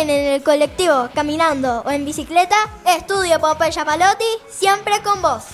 vienen en el colectivo, caminando o en bicicleta, Estudio Pompeya Palotti, siempre con vos.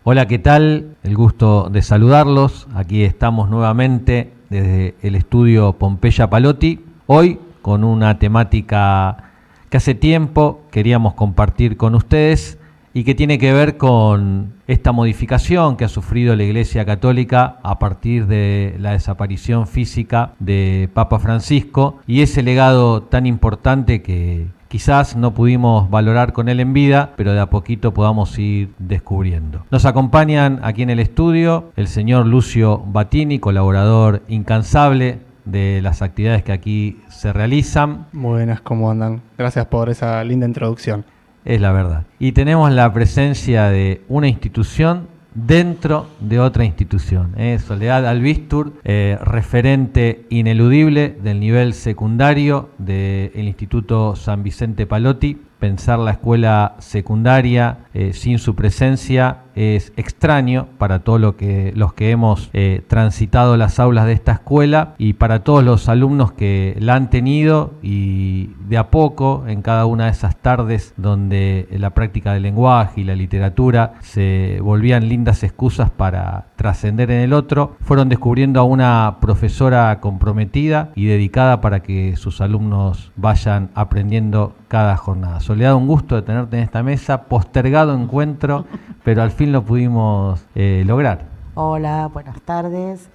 Hola, ¿qué tal? El gusto de saludarlos. Aquí estamos nuevamente desde el Estudio Pompeya Palotti. Hoy con una temática que hace tiempo queríamos compartir con ustedes y que tiene que ver con esta modificación que ha sufrido la Iglesia Católica a partir de la desaparición física de Papa Francisco y ese legado tan importante que quizás no pudimos valorar con él en vida, pero de a poquito podamos ir descubriendo. Nos acompañan aquí en el estudio el señor Lucio Battini, colaborador incansable de las actividades que aquí se realizan. Buenas, ¿cómo andan? Gracias por esa linda introducción. Es la verdad. Y tenemos la presencia de una institución dentro de otra institución. Soledad Albistur, referente ineludible del nivel secundario del Instituto San Vicente Palotti. Pensar la escuela secundaria sin su presencia es extraño para todos los que hemos transitado las aulas de esta escuela y para todos los alumnos que la han tenido, y de a poco en cada una de esas tardes donde la práctica del lenguaje y la literatura se volvían lindas excusas para trascender en el otro, fueron descubriendo a una profesora comprometida y dedicada para que sus alumnos vayan aprendiendo cada jornada. Soledad, un gusto de tenerte en esta mesa, postergado encuentro, pero al fin lo pudimos lograr. Hola, buenas tardes.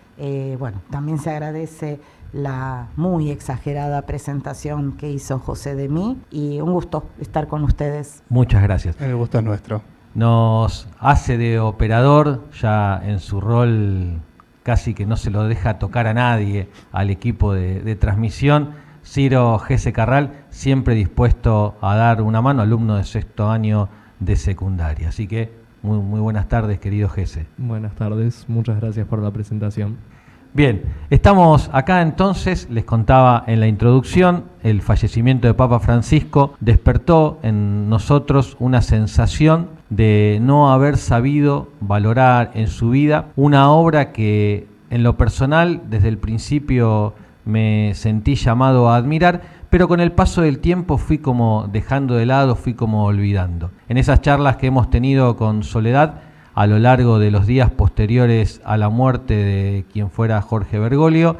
También se agradece la muy exagerada presentación que hizo José de mí y un gusto estar con ustedes. Muchas gracias. El gusto es nuestro. Nos hace de operador, ya en su rol casi que no se lo deja tocar a nadie al equipo de transmisión. Ciro Gese Carral, siempre dispuesto a dar una mano, alumno de sexto año de secundaria. Así que muy buenas tardes, querido Gese. Buenas tardes, muchas gracias por la presentación. Bien, estamos acá entonces, les contaba en la introducción, el fallecimiento de Papa Francisco despertó en nosotros una sensación de no haber sabido valorar en su vida una obra que en lo personal desde el principio me sentí llamado a admirar, pero con el paso del tiempo fui como dejando de lado, fui como olvidando. En esas charlas que hemos tenido con Soledad a lo largo de los días posteriores a la muerte de quien fuera Jorge Bergoglio,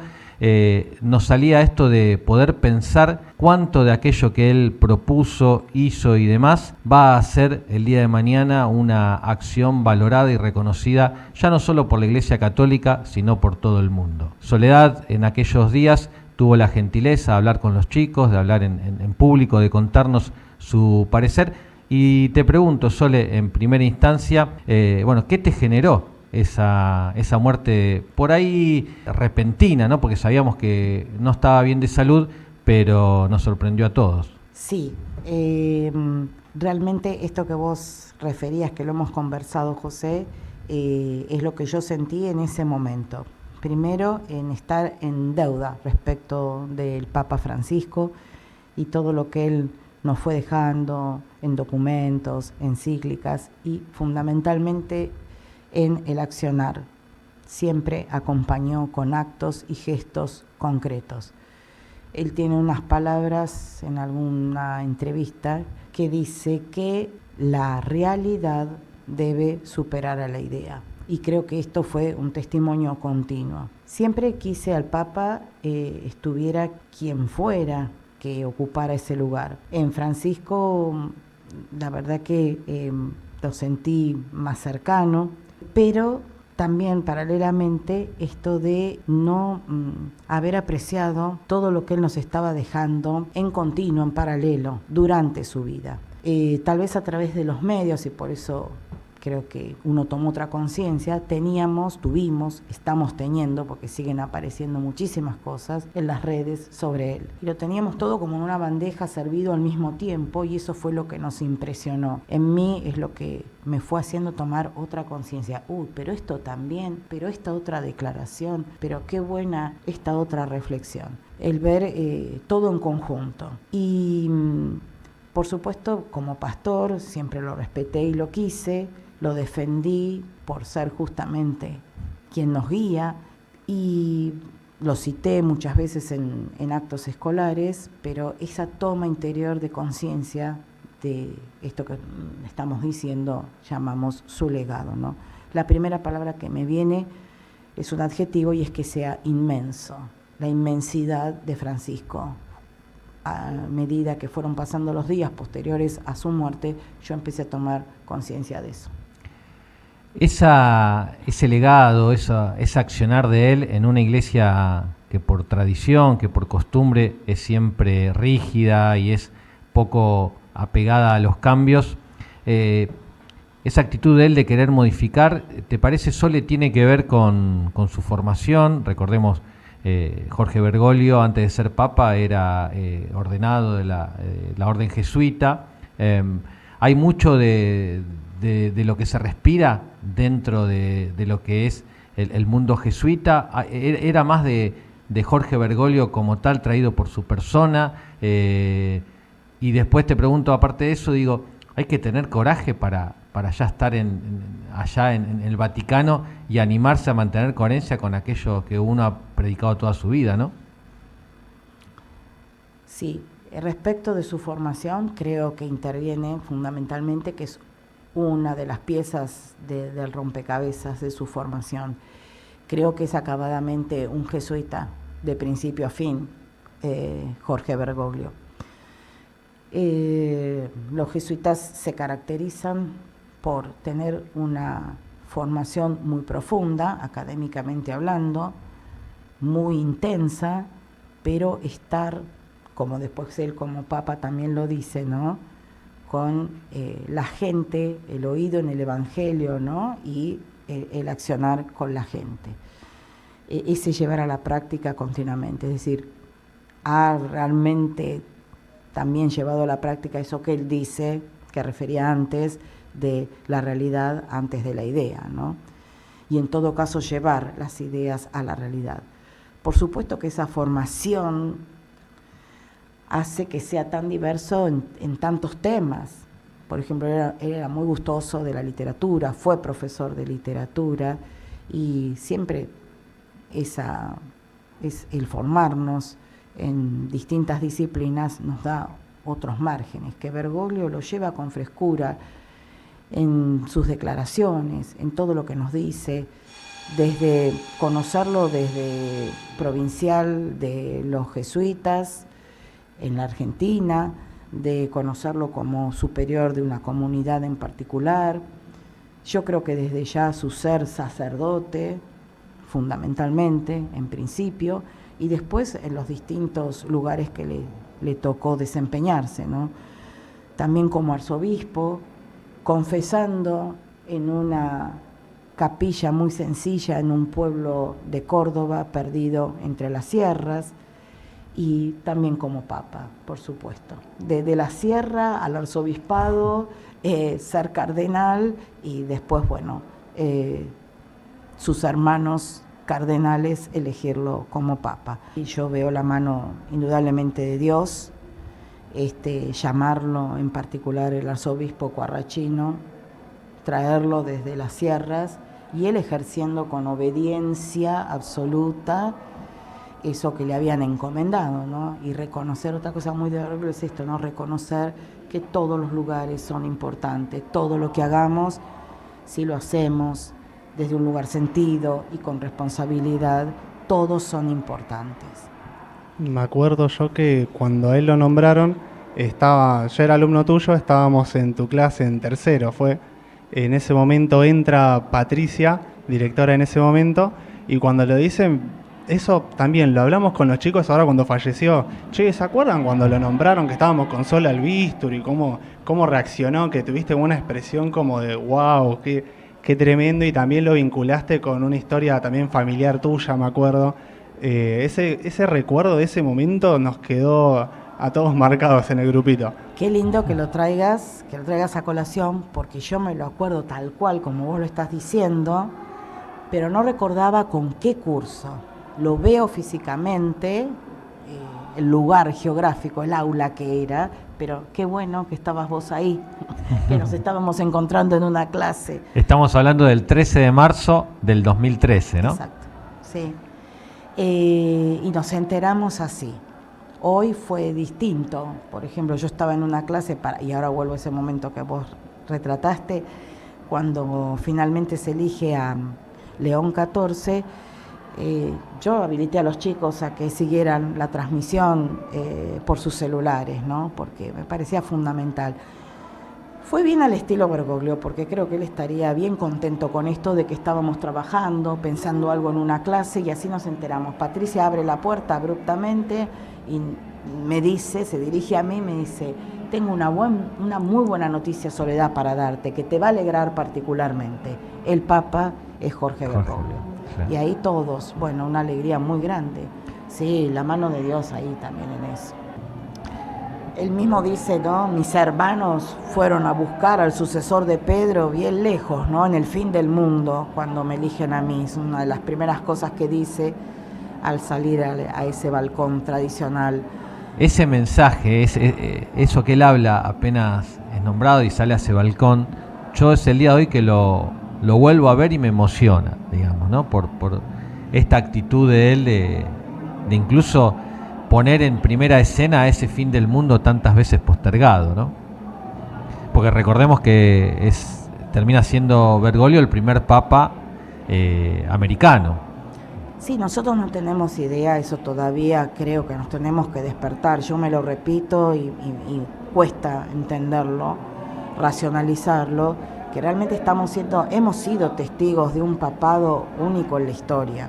nos salía esto de poder pensar cuánto de aquello que él propuso, hizo y demás va a ser el día de mañana una acción valorada y reconocida ya no solo por la Iglesia Católica, sino por todo el mundo. Soledad en aquellos días tuvo la gentileza de hablar con los chicos, de hablar en público, de contarnos su parecer. Y te pregunto, Sole, en primera instancia, ¿qué te generó esa muerte por ahí repentina, ¿no? Porque sabíamos que no estaba bien de salud, pero nos sorprendió a todos. Sí, realmente esto que vos referías, que lo hemos conversado, José, es lo que yo sentí en ese momento. Primero, en estar en deuda respecto del Papa Francisco y todo lo que él nos fue dejando en documentos, encíclicas y fundamentalmente en el accionar. Siempre acompañó con actos y gestos concretos. Él tiene unas palabras en alguna entrevista que dice que la realidad debe superar a la idea. Y creo que esto fue un testimonio continuo. Siempre quise al Papa estuviera quien fuera que ocupara ese lugar. En Francisco, la verdad que lo sentí más cercano, pero también paralelamente esto de no haber apreciado todo lo que él nos estaba dejando en continuo, en paralelo, durante su vida. Tal vez a través de los medios, y por eso creo que uno tomó otra conciencia, tuvimos, estamos teniendo, porque siguen apareciendo muchísimas cosas en las redes sobre él. Y lo teníamos todo como en una bandeja servido al mismo tiempo, y eso fue lo que nos impresionó. En mí es lo que me fue haciendo tomar otra conciencia. Pero esto también, pero esta otra declaración, pero qué buena esta otra reflexión. El ver todo en conjunto. Y por supuesto, como pastor, siempre lo respeté y lo quise, lo defendí por ser justamente quien nos guía, y lo cité muchas veces en actos escolares, pero esa toma interior de conciencia de esto que estamos diciendo, llamamos su legado, ¿no? La primera palabra que me viene es un adjetivo y es que sea inmenso, la inmensidad de Francisco. A medida que fueron pasando los días posteriores a su muerte, yo empecé a tomar conciencia de eso. Ese legado, ese accionar de él en una iglesia que por tradición, que por costumbre es siempre rígida y es poco apegada a los cambios, esa actitud de él de querer modificar, ¿te parece, Sole, tiene que ver con su formación? Recordemos, Jorge Bergoglio, antes de ser papa, era ordenado de la orden jesuita. Hay mucho de lo que se respira dentro de lo que es el mundo jesuita. Era más de Jorge Bergoglio como tal, traído por su persona. Y después te pregunto, aparte de eso, digo, hay que tener coraje para ya estar allá en el Vaticano y animarse a mantener coherencia con aquello que uno ha predicado toda su vida, ¿no? Sí, respecto de su formación, creo que interviene fundamentalmente, que es una de las piezas del rompecabezas de su formación. Creo que es acabadamente un jesuita de principio a fin, Jorge Bergoglio. Los jesuitas se caracterizan por tener una formación muy profunda, académicamente hablando, muy intensa, pero estar, como después él como papa también lo dice, ¿no?, con la gente, el oído en el Evangelio, ¿no?, y el accionar con la gente. Ese llevar a la práctica continuamente, es decir, ha realmente también llevado a la práctica eso que él dice, que refería antes, de la realidad antes de la idea, ¿no? Y en todo caso llevar las ideas a la realidad. Por supuesto que esa formación hace que sea tan diverso en tantos temas. Por ejemplo, él era muy gustoso de la literatura, fue profesor de literatura, y siempre es el formarnos en distintas disciplinas nos da otros márgenes, que Bergoglio lo lleva con frescura en sus declaraciones, en todo lo que nos dice, desde conocerlo desde provincial de los jesuitas en la Argentina, de conocerlo como superior de una comunidad en particular. Yo creo que desde ya su ser sacerdote, fundamentalmente, en principio, y después en los distintos lugares que le tocó desempeñarse, ¿no? También como arzobispo, confesando en una capilla muy sencilla en un pueblo de Córdoba perdido entre las sierras, y también como papa, por supuesto. De la sierra al arzobispado, ser cardenal, y después, bueno, sus hermanos cardenales elegirlo como papa. Y yo veo la mano indudablemente de Dios, llamarlo en particular el arzobispo Quarrachino, traerlo desde las sierras, y él ejerciendo con obediencia absoluta eso que le habían encomendado, ¿no? Y reconocer, otra cosa muy de Bergoglio es esto, ¿no? Reconocer que todos los lugares son importantes, todo lo que hagamos, si lo hacemos desde un lugar sentido y con responsabilidad, todos son importantes. Me acuerdo yo que cuando a él lo nombraron, yo era alumno tuyo, estábamos en tu clase en tercero, en ese momento entra Patricia, directora en ese momento, y cuando lo dicen, eso también lo hablamos con los chicos ahora cuando falleció. Che, ¿se acuerdan cuando lo nombraron, que estábamos con Sol Albistur y cómo reaccionó, que tuviste una expresión como de wow, qué tremendo, y también lo vinculaste con una historia también familiar tuya, me acuerdo. Ese recuerdo de ese momento nos quedó a todos marcados en el grupito. Qué lindo que lo traigas a colación, porque yo me lo acuerdo tal cual como vos lo estás diciendo, pero no recordaba con qué curso. Lo veo físicamente, el lugar geográfico, el aula que era, pero qué bueno que estabas vos ahí, que nos estábamos encontrando en una clase. Estamos hablando del 13 de marzo del 2013, ¿no? Exacto, sí. y nos enteramos así. Hoy fue distinto. Por ejemplo, yo estaba en una clase, y ahora vuelvo a ese momento que vos retrataste, cuando finalmente se elige a León XIV, yo habilité a los chicos a que siguieran la transmisión por sus celulares, ¿no? Porque me parecía fundamental. Fue bien al estilo Bergoglio, porque creo que él estaría bien contento con esto de que estábamos trabajando, pensando algo en una clase, y así nos enteramos. Patricia abre la puerta abruptamente y me dice, se dirige a mí y me dice: tengo una muy buena noticia, Soledad, para darte, que te va a alegrar particularmente. El Papa es Jorge Bergoglio. Claro. Y ahí todos, bueno, una alegría muy grande. Sí, la mano de Dios ahí también en eso. Él mismo dice, ¿no? Mis hermanos fueron a buscar al sucesor de Pedro bien lejos, ¿no? En el fin del mundo, cuando me eligen a mí. Es una de las primeras cosas que dice al salir a ese balcón tradicional. Ese mensaje, eso que él habla apenas es nombrado y sale a ese balcón, yo es el día de hoy que lo vuelvo a ver y me emociona, digamos, ¿no? Por esta actitud de él de incluso poner en primera escena a ese fin del mundo tantas veces postergado, ¿no? Porque recordemos que termina siendo Bergoglio el primer papa americano. Sí, nosotros no tenemos idea, eso todavía creo que nos tenemos que despertar. Yo me lo repito y cuesta entenderlo, racionalizarlo, que realmente hemos sido testigos de un papado único en la historia.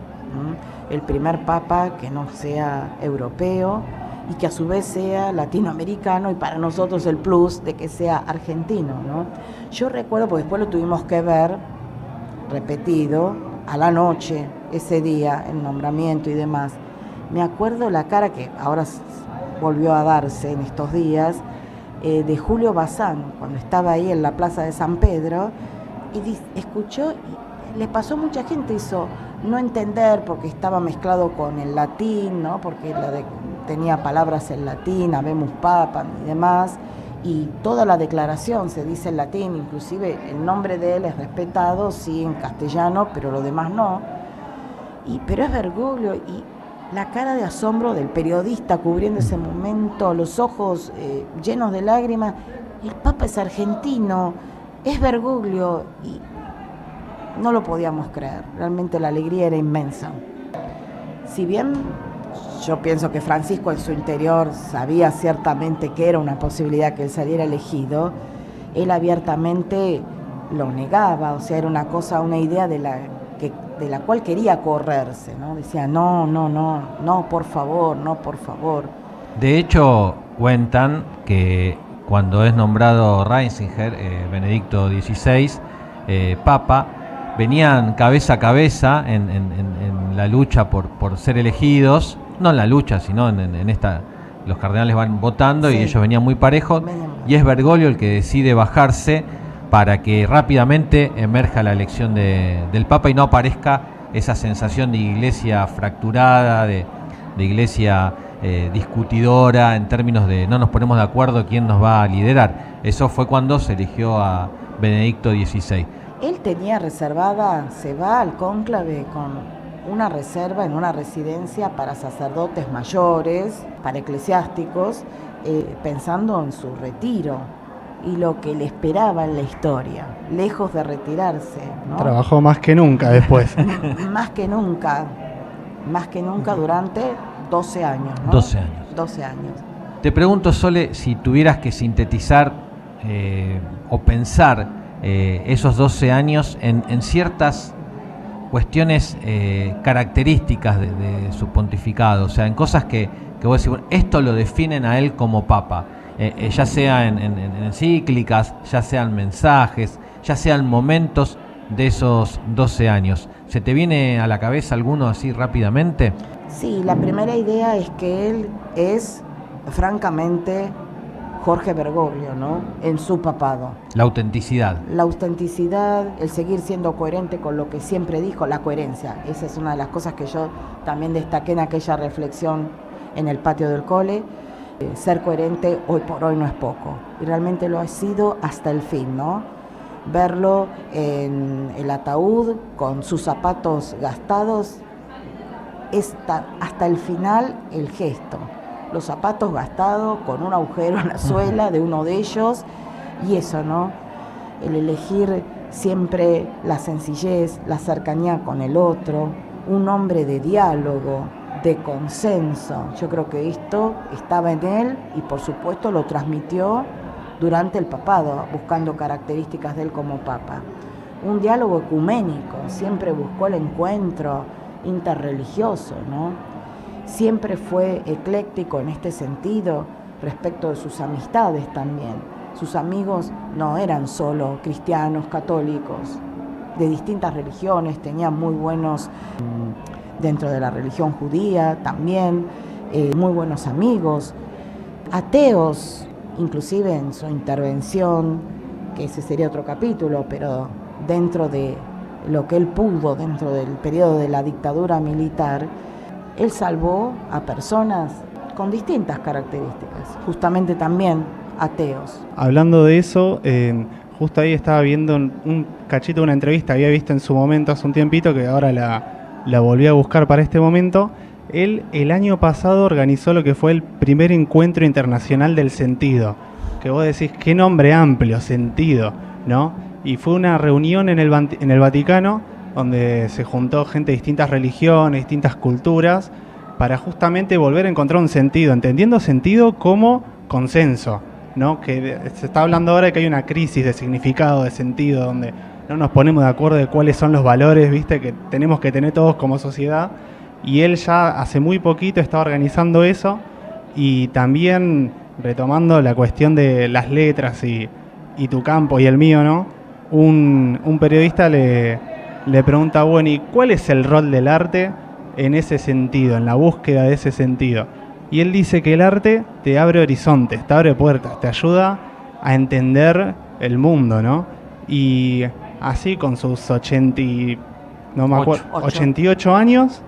El primer papa que no sea europeo y que a su vez sea latinoamericano, y para nosotros el plus de que sea argentino, ¿no? Yo recuerdo, porque después lo tuvimos que ver repetido a la noche, ese día, el nombramiento y demás. Me acuerdo la cara que ahora volvió a darse en estos días, de Julio Bazán, cuando estaba ahí en la plaza de San Pedro, y escuchó, y le pasó mucha gente, hizo no entender porque estaba mezclado con el latín, ¿no? Porque tenía palabras en latín, habemus papam y demás, y toda la declaración se dice en latín, inclusive el nombre de él es respetado, sí, en castellano, pero lo demás no. Pero es Bergoglio, y la cara de asombro del periodista cubriendo ese momento, los ojos llenos de lágrimas. El Papa es argentino, es Bergoglio, y no lo podíamos creer. Realmente la alegría era inmensa. Si bien yo pienso que Francisco en su interior sabía ciertamente que era una posibilidad que él saliera elegido, él abiertamente lo negaba, o sea, era una idea de la cual quería correrse, ¿no? Decía, no, por favor. De hecho, cuentan que cuando es nombrado Ratzinger, Benedicto XVI, Papa, venían cabeza a cabeza en la lucha por ser elegidos, no en la lucha, sino en esta, los cardenales van votando, sí, y ellos venían muy parejos, y es Bergoglio el que decide bajarse para que rápidamente emerja la elección del Papa y no aparezca esa sensación de iglesia fracturada, de iglesia discutidora en términos de no nos ponemos de acuerdo quién nos va a liderar. Eso fue cuando se eligió a Benedicto XVI. Él tenía reservada, se va al cónclave con una reserva en una residencia para sacerdotes mayores, para eclesiásticos, pensando en su retiro y lo que le esperaba en la historia, lejos de retirarse, ¿no? Trabajó más que nunca después. Más que nunca durante 12 años, ¿no? 12 años. 12 años. Te pregunto, Sole, si tuvieras que sintetizar o pensar esos 12 años en ciertas cuestiones características de su pontificado, o sea, en cosas que vos decís, bueno, esto lo definen a él como papa, ya sea en encíclicas, ya sean mensajes, ya sean momentos de esos 12 años. ¿Se te viene a la cabeza alguno así rápidamente? Sí, la primera idea es que él es, francamente, Jorge Bergoglio, ¿no? En su papado. La autenticidad. La autenticidad, el seguir siendo coherente con lo que siempre dijo, la coherencia. Esa es una de las cosas que yo también destaqué en aquella reflexión en el patio del cole. Ser coherente hoy por hoy no es poco. Y realmente lo ha sido hasta el fin, ¿no? Verlo en el ataúd con sus zapatos gastados hasta el final el gesto. Los zapatos gastados con un agujero en la suela de uno de ellos, y eso, ¿no? El elegir siempre la sencillez, la cercanía con el otro, un hombre de diálogo, de consenso. Yo creo que esto estaba en él y por supuesto lo transmitió durante el papado, buscando características de él como papa. Un diálogo ecuménico, siempre buscó el encuentro interreligioso, ¿no? Siempre fue ecléctico en este sentido respecto de sus amistades también. Sus amigos no eran solo cristianos, católicos, de distintas religiones, tenían muy buenos, dentro de la religión judía también, muy buenos amigos, ateos, inclusive en su intervención, que ese sería otro capítulo, pero dentro de lo que él pudo, dentro del periodo de la dictadura militar, él salvó a personas con distintas características, justamente también ateos. Hablando de eso, justo ahí estaba viendo un cachito de una entrevista, había visto en su momento hace un tiempito, que ahora la volví a buscar para este momento. Él el año pasado organizó lo que fue el primer encuentro internacional del sentido, que vos decís, qué nombre amplio, sentido, ¿no? Y fue una reunión en el Vaticano, donde se juntó gente de distintas religiones, distintas culturas, para justamente volver a encontrar un sentido, entendiendo sentido como consenso, ¿no? Que se está hablando ahora de que hay una crisis de significado, de sentido, donde no nos ponemos de acuerdo de cuáles son los valores, ¿viste? Que tenemos que tener todos como sociedad. Y él ya hace muy poquito está organizando eso, y también retomando la cuestión de las letras y tu campo y el mío, ¿no? Un periodista le pregunta, bueno, ¿y cuál es el rol del arte en ese sentido, en la búsqueda de ese sentido? Y él dice que el arte te abre horizontes, te abre puertas, te ayuda a entender el mundo, ¿no? Y así con sus 88 años,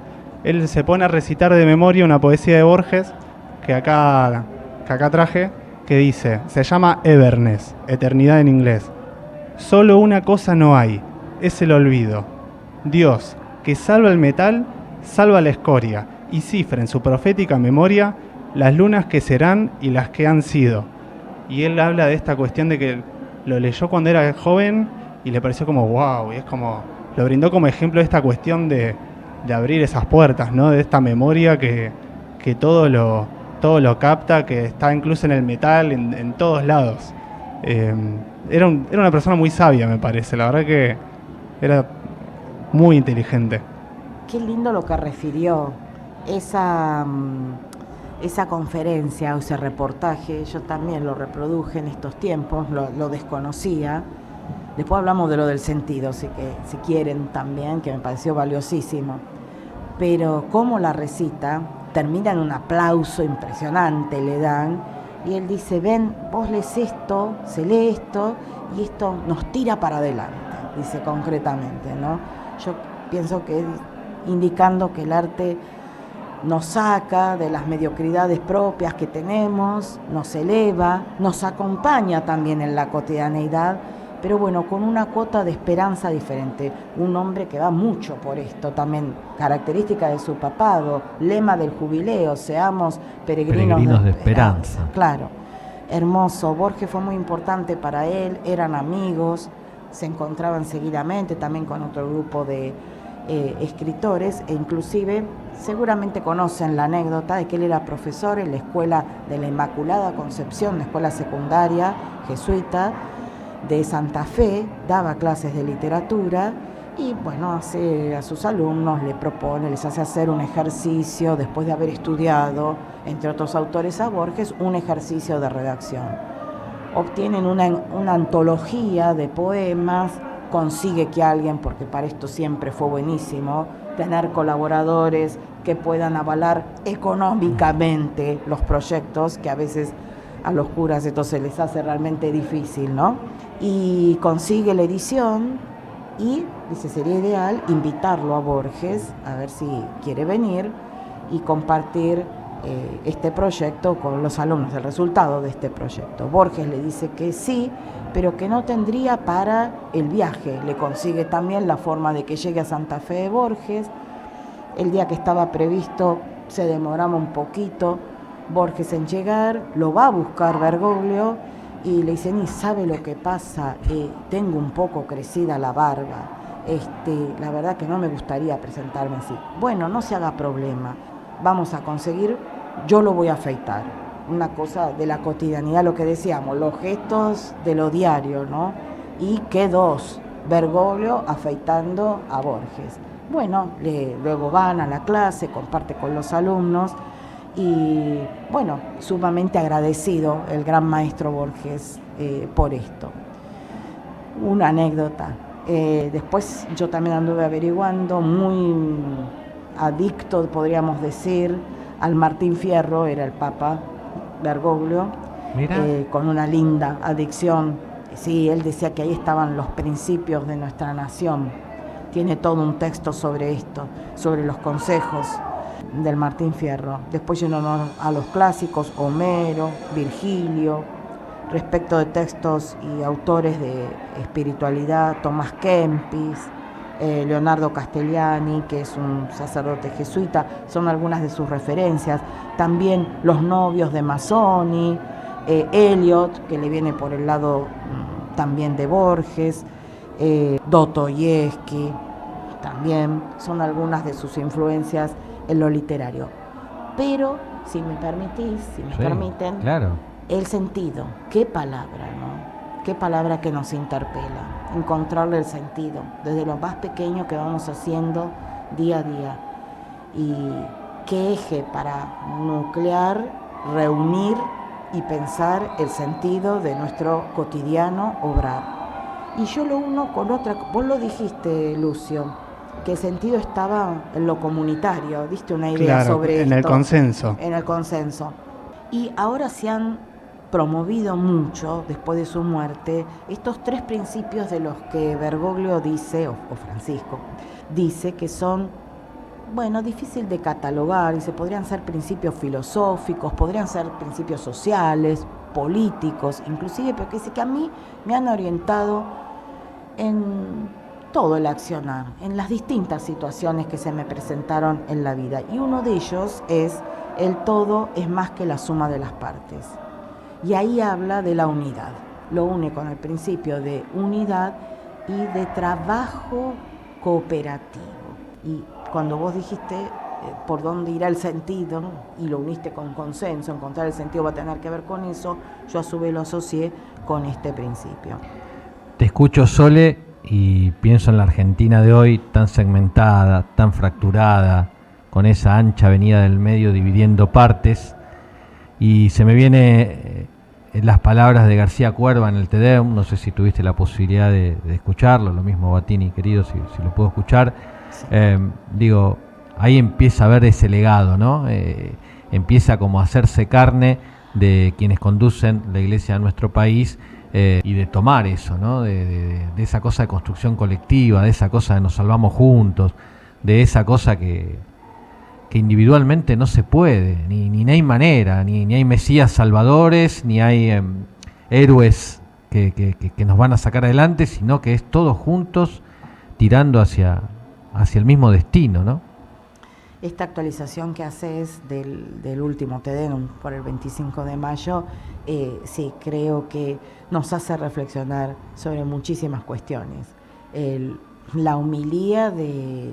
él se pone a recitar de memoria una poesía de Borges que acá traje, que dice, se llama Everness, eternidad en inglés. Solo una cosa no hay, es el olvido. Dios, que salva el metal, salva la escoria, y cifra en su profética memoria las lunas que serán y las que han sido. Y él habla de esta cuestión de que lo leyó cuando era joven y le pareció como wow, y es como, lo brindó como ejemplo de esta cuestión de abrir esas puertas, ¿no? De esta memoria que todo lo capta, que está incluso en el metal, en todos lados. Era una persona muy sabia, me parece, la verdad que era muy inteligente. Qué lindo lo que refirió esa conferencia o ese reportaje. Yo también lo reproduje en estos tiempos, lo desconocía. Después hablamos de lo del sentido, si quieren también, que me pareció valiosísimo. Pero cómo la recita, termina en un aplauso impresionante, le dan, y él dice, ven, vos lees esto, se lee esto, y esto nos tira para adelante, dice concretamente, ¿no? Yo pienso que indicando que el arte nos saca de las mediocridades propias que tenemos, nos eleva, nos acompaña también en la cotidianeidad, pero bueno, con una cuota de esperanza diferente. Un hombre que va mucho por esto también, característica de su papado, lema del jubileo, seamos peregrinos de esperanza. Claro, hermoso. Borges fue muy importante para él, eran amigos, se encontraban seguidamente también con otro grupo de escritores, e inclusive seguramente conocen la anécdota de que él era profesor en la escuela de la Inmaculada Concepción, la escuela secundaria jesuita de Santa Fe, daba clases de literatura y bueno, a sus alumnos les hace hacer un ejercicio después de haber estudiado, entre otros autores a Borges, un ejercicio de redacción. Obtienen una antología de poemas, consigue que alguien, porque para esto siempre fue buenísimo, tener colaboradores que puedan avalar económicamente los proyectos, que a veces a los curas esto se les hace realmente difícil, ¿no? Y consigue la edición y dice, sería ideal invitarlo a Borges, a ver si quiere venir y compartir este proyecto con los alumnos, el resultado de este proyecto. Borges le dice que sí, pero que no tendría para el viaje. Le consigue también la forma de que llegue a Santa Fe de Borges, El día que estaba previsto se demoraba un poquito Borges en llegar, lo va a buscar Bergoglio y le dice, ni sabe lo que pasa, tengo un poco crecida la barba, la verdad que no me gustaría presentarme así. Bueno, no se haga problema, vamos a conseguir, yo lo voy a afeitar. Una cosa de la cotidianidad, lo que decíamos, los gestos de lo diario, ¿no? Y que dos, Bergoglio afeitando a Borges. Bueno, luego van a la clase, comparte con los alumnos y, bueno, sumamente agradecido el gran maestro Borges por esto. Una anécdota. Después yo también anduve averiguando, muy adicto, podríamos decir, al Martín Fierro, era el Papa Bergoglio, con una linda adicción. Sí, él decía que ahí estaban los principios de nuestra nación. Tiene todo un texto sobre esto, sobre los consejos del Martín Fierro. Después yéndonos a los clásicos, Homero, Virgilio, respecto de textos y autores de espiritualidad, Tomás Kempis, Leonardo Castellani, que es un sacerdote jesuita, son algunas de sus referencias. También los novios de Mazzoni, Eliot, que le viene por el lado también de Borges, Dostoyevsky, también son algunas de sus influencias en lo literario. Pero, si me permitís, si me permiten, claro. El sentido, qué palabra, ¿no? Qué palabra que nos interpela, encontrarle el sentido, desde lo más pequeño que vamos haciendo día a día. Y qué eje para nuclear, reunir y pensar el sentido de nuestro cotidiano obrar. Y yo lo uno con otra, vos lo dijiste, Lucio, que el sentido estaba en lo comunitario, diste una idea sobre esto. En el consenso. En el consenso. Y ahora se han promovido mucho, después de su muerte, estos tres principios de los que Bergoglio dice, o Francisco, dice que son, bueno, difícil de catalogar, y se podrían ser principios filosóficos, podrían ser principios sociales, políticos, inclusive, pero que dice que a mí me han orientado en todo el accionar, en las distintas situaciones que se me presentaron en la vida. Y uno de ellos es, el todo es más que la suma de las partes. Y ahí habla de la unidad, lo une con el principio de unidad y de trabajo cooperativo. Y cuando vos dijiste por dónde irá el sentido, y lo uniste con consenso, encontrar el sentido va a tener que ver con eso, yo a su vez lo asocié con este principio. Te escucho, Sole, y pienso en la Argentina de hoy, tan segmentada, tan fracturada, con esa ancha avenida del medio dividiendo partes, y se me viene las palabras de García Cuerva en el Te Deum. No sé si tuviste la posibilidad de escucharlo, lo mismo Batini, querido, si lo puedo escuchar. Sí. Digo, ahí empieza a ver ese legado, ¿no? Empieza como a hacerse carne de quienes conducen la iglesia de nuestro país, y de tomar eso, ¿no? De esa cosa de construcción colectiva, de esa cosa de nos salvamos juntos, de esa cosa que individualmente no se puede, ni hay manera, ni hay mesías salvadores, ni hay héroes que nos van a sacar adelante, sino que es todos juntos tirando hacia el mismo destino, ¿no? Esta actualización que haces del último Te Deum por el 25 de mayo, sí, creo que nos hace reflexionar sobre muchísimas cuestiones. La homilía de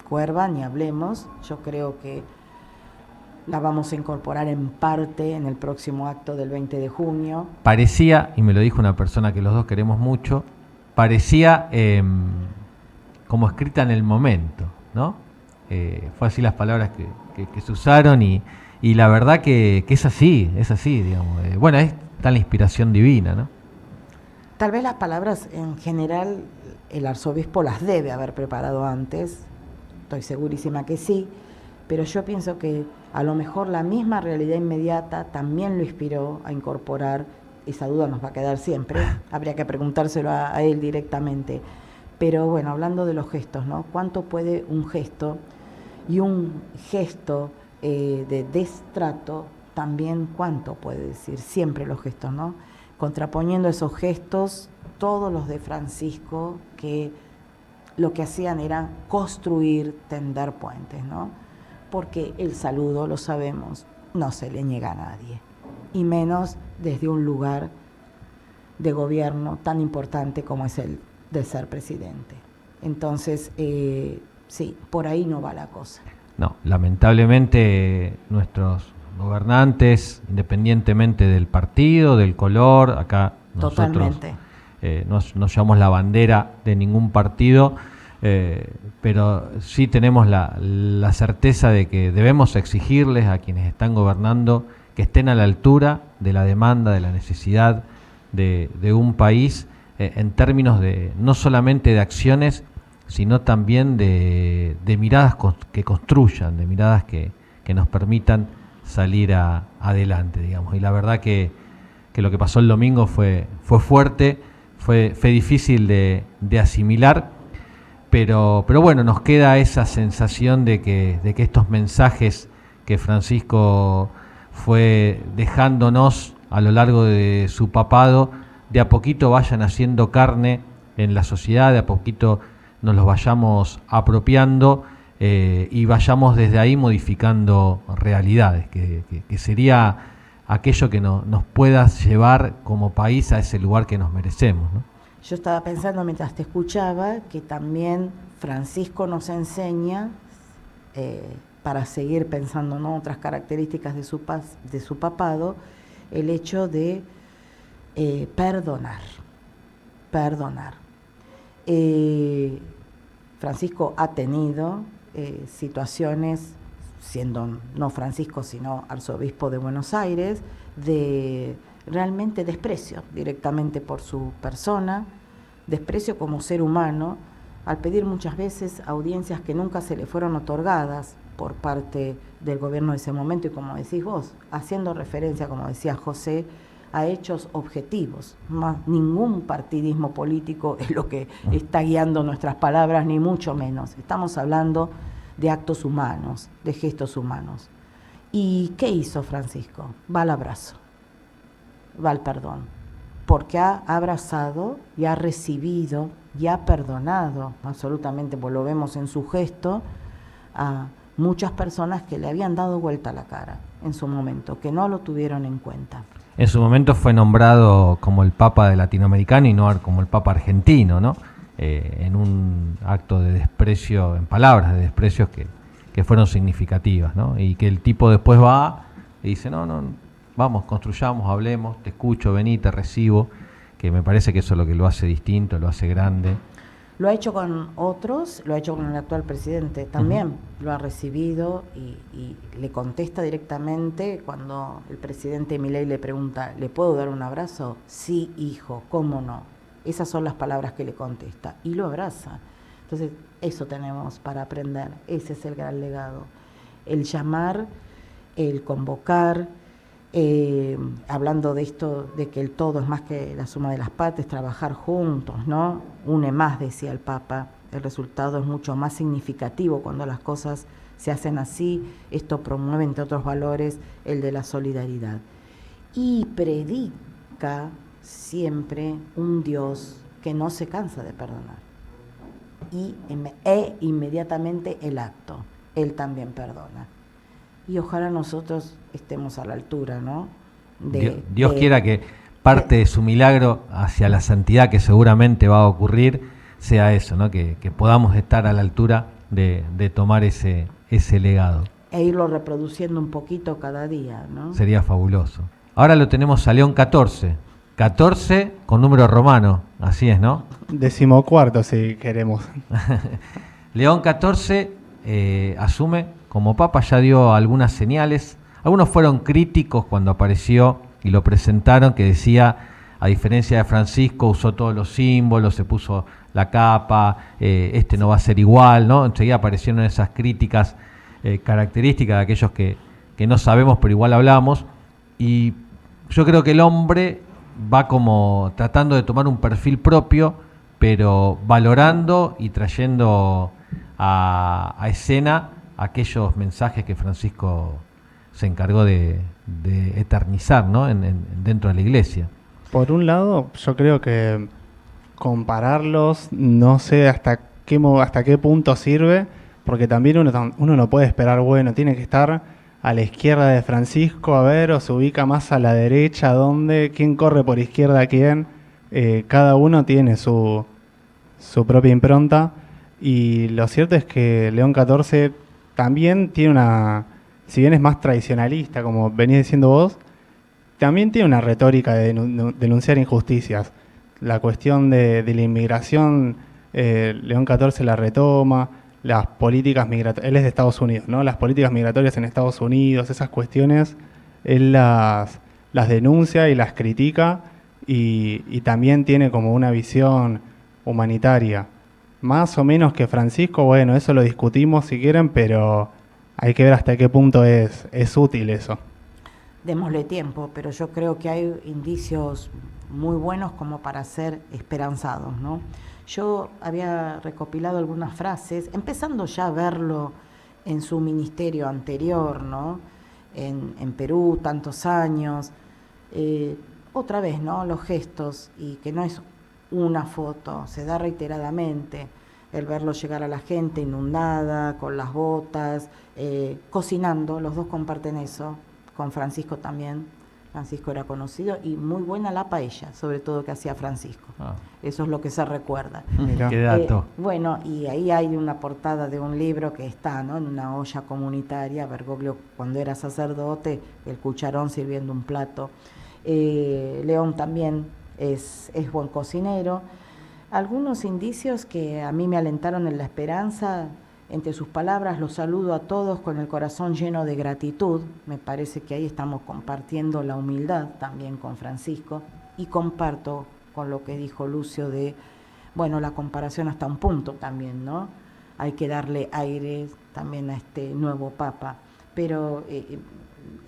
Cuerva, ni hablemos, yo creo que la vamos a incorporar en parte en el próximo acto del 20 de junio. Parecía, y me lo dijo una persona que los dos queremos mucho, parecía como escrita en el momento, ¿no? Fue así las palabras que se usaron y la verdad que es así, digamos. Bueno, está la inspiración divina, ¿no? Tal vez las palabras en general el arzobispo las debe haber preparado antes, estoy segurísima que sí, pero yo pienso que a lo mejor la misma realidad inmediata también lo inspiró a incorporar, esa duda nos va a quedar siempre, habría que preguntárselo a él directamente, pero bueno, hablando de los gestos, ¿no? ¿Cuánto puede un gesto y un gesto de destrato también cuánto puede decir? Siempre los gestos, ¿no? Contraponiendo esos gestos, todos los de Francisco que lo que hacían era construir, tender puentes, ¿no? Porque el saludo, lo sabemos, no se le niega a nadie, y menos desde un lugar de gobierno tan importante como es el de ser presidente. Entonces, sí, por ahí no va la cosa. No, lamentablemente nuestros gobernantes, independientemente del partido, del color, acá nosotros Totalmente. no llevamos la bandera de ningún partido, pero sí tenemos la certeza de que debemos exigirles a quienes están gobernando que estén a la altura de la demanda, de la necesidad de un país, en términos de no solamente de acciones, sino también de miradas que construyan, de miradas que nos permitan salir adelante, digamos. Y la verdad que lo que pasó el domingo fue fuerte, fue difícil de asimilar, pero bueno, nos queda esa sensación de que estos mensajes que Francisco fue dejándonos a lo largo de su papado, de a poquito vayan haciendo carne en la sociedad, de a poquito nos los vayamos apropiando y vayamos desde ahí modificando realidades, que sería aquello que nos pueda llevar como país a ese lugar que nos merecemos, ¿no? Yo estaba pensando mientras te escuchaba que también Francisco nos enseña, para seguir pensando en otras características de su papado, el hecho de perdonar. Francisco ha tenido situaciones, siendo no Francisco sino arzobispo de Buenos Aires, de realmente desprecio directamente por su persona, desprecio como ser humano, al pedir muchas veces audiencias que nunca se le fueron otorgadas por parte del gobierno de ese momento, y como decís vos, haciendo referencia, como decía José, a hechos objetivos. Más ningún partidismo político es lo que está guiando nuestras palabras, ni mucho menos. Estamos hablando de actos humanos, de gestos humanos. ¿Y qué hizo Francisco? Va al abrazo, va al perdón, porque ha abrazado y ha recibido y ha perdonado absolutamente, pues lo vemos en su gesto, a muchas personas que le habían dado vuelta la cara en su momento, que no lo tuvieron en cuenta. En su momento fue nombrado como el Papa de Latinoamericano y no como el Papa argentino, ¿no? En un acto de desprecio, en palabras de desprecios que fueron significativas, ¿no? Y que el tipo después va y dice, no, vamos, construyamos, hablemos, te escucho, vení, te recibo, que me parece que eso es lo que lo hace distinto, lo hace grande. Lo ha hecho con otros, lo ha hecho con el actual presidente también, lo ha recibido y le contesta directamente cuando el presidente Milei le pregunta, ¿le puedo dar un abrazo? Sí, hijo, ¿cómo no? Esas son las palabras que le contesta y lo abraza. Entonces, eso tenemos para aprender, ese es el gran legado. El llamar, el convocar, hablando de esto, de que el todo es más que la suma de las partes, trabajar juntos, ¿no? Une más, decía el Papa, el resultado es mucho más significativo cuando las cosas se hacen así. Esto promueve, entre otros valores, el de la solidaridad. Y predica siempre un Dios que no se cansa de perdonar. E inmediatamente el acto, Él también perdona. Y ojalá nosotros estemos a la altura, ¿no? Dios quiera que parte de su milagro hacia la santidad que seguramente va a ocurrir sea eso, ¿no? Que podamos estar a la altura de tomar ese legado. E irlo reproduciendo un poquito cada día, ¿no? Sería fabuloso. Ahora lo tenemos a León XIV. 14 con número romano, así es, ¿no? 14º, si queremos. León XIV asume como papa, ya dio algunas señales. Algunos fueron críticos cuando apareció y lo presentaron, que decía, a diferencia de Francisco, usó todos los símbolos, se puso la capa, no va a ser igual, ¿no? Enseguida aparecieron esas críticas características de aquellos que no sabemos, pero igual hablamos. Y yo creo que el hombre va como tratando de tomar un perfil propio, pero valorando y trayendo a escena aquellos mensajes que Francisco se encargó de eternizar, ¿no? Dentro de la iglesia. Por un lado, yo creo que compararlos, no sé hasta hasta qué punto sirve, porque también uno no puede esperar, bueno, tiene que estar a la izquierda de Francisco, a ver, o se ubica más a la derecha, ¿dónde? ¿Quién corre por izquierda a quién? Cada uno tiene su propia impronta, y lo cierto es que León XIV también tiene si bien es más tradicionalista, como venís diciendo vos, también tiene una retórica de denunciar injusticias. La cuestión de la inmigración, León XIV la retoma, las políticas migratorias, él es de Estados Unidos, ¿no? Las políticas migratorias en Estados Unidos, esas cuestiones, él las denuncia y las critica, y también tiene como una visión humanitaria. Más o menos que Francisco, bueno, eso lo discutimos si quieren, pero hay que ver hasta qué punto es útil eso. Démosle tiempo, pero yo creo que hay indicios muy buenos como para ser esperanzados, ¿no? Yo había recopilado algunas frases, empezando ya a verlo en su ministerio anterior, ¿no? En Perú, tantos años. Otra vez, ¿no? Los gestos, y que no es una foto, se da reiteradamente. El verlo llegar a la gente inundada, con las botas, cocinando, los dos comparten eso, con Francisco también. Francisco era conocido, y muy buena la paella, sobre todo que hacía Francisco. Eso es lo que se recuerda. Mirá. Qué dato. Bueno, y ahí hay una portada de un libro que está, ¿no?, en una olla comunitaria. Bergoglio, cuando era sacerdote, el cucharón sirviendo un plato. León también es buen cocinero. Algunos indicios que a mí me alentaron en la esperanza, entre sus palabras: los saludo a todos con el corazón lleno de gratitud. Me parece que ahí estamos compartiendo la humildad también con Francisco, y comparto con lo que dijo Lucio de, bueno, la comparación hasta un punto también, ¿no? Hay que darle aire también a este nuevo Papa, pero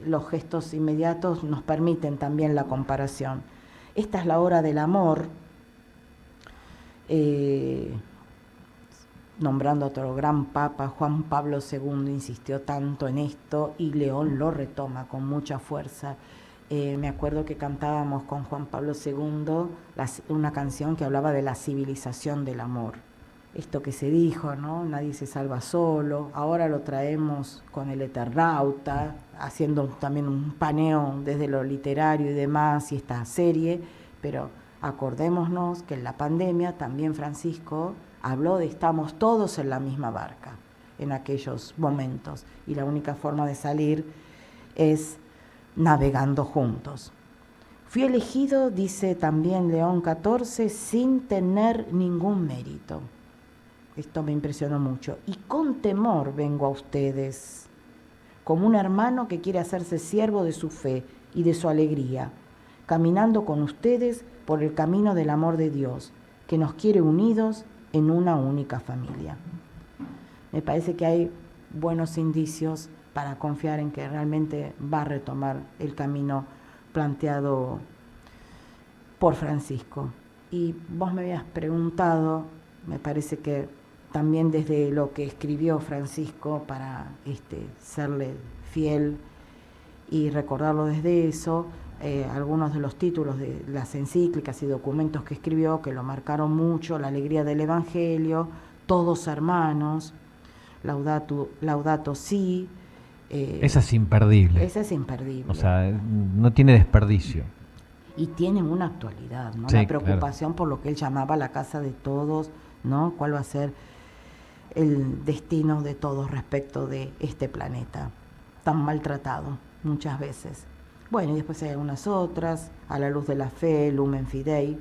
los gestos inmediatos nos permiten también la comparación. Esta es la hora del amor, nombrando a otro gran papa, Juan Pablo II insistió tanto en esto, y León lo retoma con mucha fuerza. Me acuerdo que cantábamos con Juan Pablo II una canción que hablaba de la civilización del amor. Esto que se dijo, ¿no? Nadie se salva solo. Ahora lo traemos con el Eternauta, haciendo también un paneo desde lo literario y demás, y esta serie, pero acordémonos que en la pandemia también Francisco habló de estamos todos en la misma barca en aquellos momentos, y la única forma de salir es navegando juntos. Fui elegido, dice también León XIV, sin tener ningún mérito. Esto me impresionó mucho. Y con temor vengo a ustedes, como un hermano que quiere hacerse siervo de su fe y de su alegría, caminando con ustedes por el camino del amor de Dios, que nos quiere unidos en una única familia. Me parece que hay buenos indicios para confiar en que realmente va a retomar el camino planteado por Francisco. Y vos me habías preguntado, me parece que también desde lo que escribió Francisco para serle fiel y recordarlo desde eso, algunos de los títulos de las encíclicas y documentos que escribió que lo marcaron mucho: La alegría del Evangelio, Todos hermanos, Laudato Si. Esa es imperdible. Esa es imperdible. O sea, no tiene desperdicio. Y tiene una actualidad, ¿no? Sí, La preocupación por lo que él llamaba la casa de todos, ¿no? ¿Cuál va a ser el destino de todos respecto de este planeta tan maltratado muchas veces? Bueno, y después hay algunas otras: A la luz de la fe, Lumen Fidei,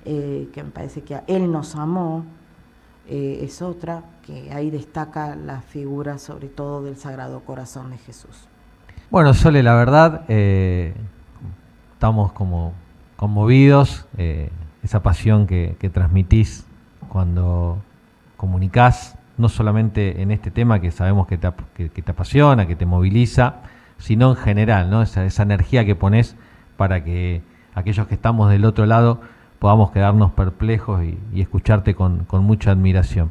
que me parece que Él nos amó, es otra, que ahí destaca la figura sobre todo del Sagrado Corazón de Jesús. Bueno, Sole, la verdad, estamos como conmovidos, esa pasión que transmitís cuando comunicás, no solamente en este tema que sabemos que te apasiona, que te moviliza, sino en general, ¿no? Esa energía que ponés para que aquellos que estamos del otro lado podamos quedarnos perplejos y escucharte con mucha admiración.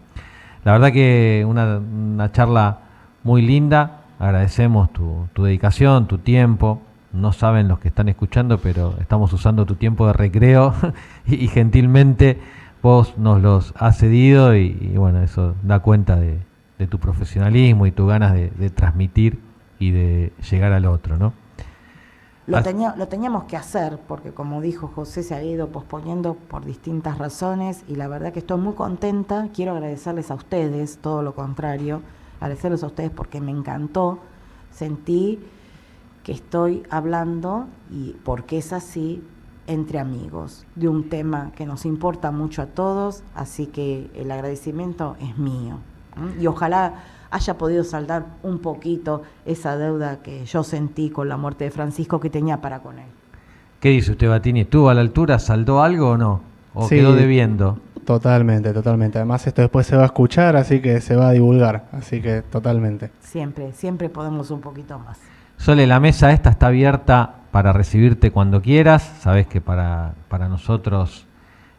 La verdad que una charla muy linda, agradecemos tu dedicación, tu tiempo. No saben los que están escuchando, pero estamos usando tu tiempo de recreo y gentilmente vos nos los has cedido y bueno, eso da cuenta de tu profesionalismo y tu ganas de transmitir y de llegar al otro, ¿no? Lo teníamos que hacer porque, como dijo José, se había ido posponiendo por distintas razones y la verdad que estoy muy contenta. Quiero agradecerles a ustedes, todo lo contrario, agradecerles a ustedes porque me encantó. Sentí que estoy hablando, y porque es así, entre amigos, de un tema que nos importa mucho a todos, así que el agradecimiento es mío. Y ojalá haya podido saldar un poquito esa deuda que yo sentí con la muerte de Francisco que tenía para con él. ¿Qué dice usted, Batini? ¿Estuvo a la altura? ¿Saldó algo o no? ¿O Sí, quedó debiendo? Totalmente, totalmente. Además esto después se va a escuchar, así que se va a divulgar. Así que totalmente. Siempre podemos un poquito más. Sole, la mesa esta está abierta para recibirte cuando quieras. Sabés que para nosotros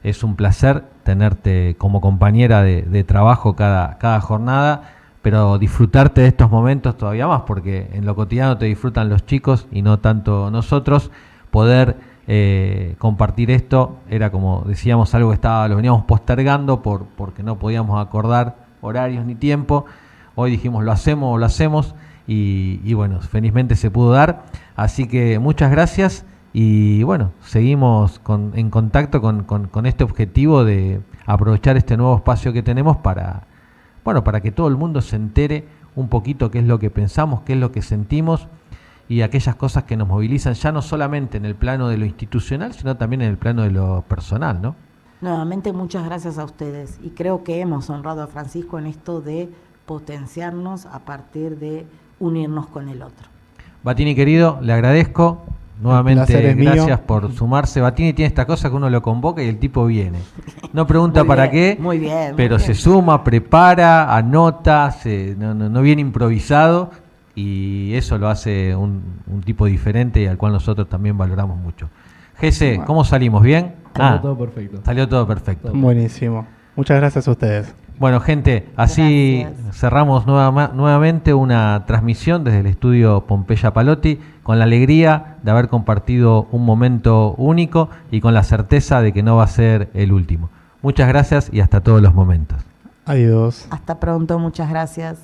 es un placer tenerte como compañera de trabajo cada jornada, pero disfrutarte de estos momentos todavía más, porque en lo cotidiano te disfrutan los chicos y no tanto nosotros. Poder compartir esto era, como decíamos, algo que lo veníamos postergando porque no podíamos acordar horarios ni tiempo. Hoy dijimos lo hacemos y bueno, felizmente se pudo dar. Así que muchas gracias y bueno, seguimos en contacto con este objetivo de aprovechar este nuevo espacio que tenemos para que todo el mundo se entere un poquito qué es lo que pensamos, qué es lo que sentimos y aquellas cosas que nos movilizan ya no solamente en el plano de lo institucional, sino también en el plano de lo personal, ¿no? Nuevamente muchas gracias a ustedes y creo que hemos honrado a Francisco en esto de potenciarnos a partir de unirnos con el otro. Batini querido, le agradezco. Nuevamente, gracias por sumarse. Batini tiene esta cosa que uno lo convoca y el tipo viene. No pregunta para qué, pero se suma, prepara, anota, no viene improvisado y eso lo hace un tipo diferente y al cual nosotros también valoramos mucho. Gese, ¿cómo salimos? ¿Bien? Salió todo perfecto. Salió todo perfecto. Buenísimo. Muchas gracias a ustedes. Bueno, gente, así cerramos nuevamente una transmisión desde el estudio Pompeya Palotti, con la alegría de haber compartido un momento único y con la certeza de que no va a ser el último. Muchas gracias y hasta todos los momentos. Adiós. Hasta pronto, muchas gracias.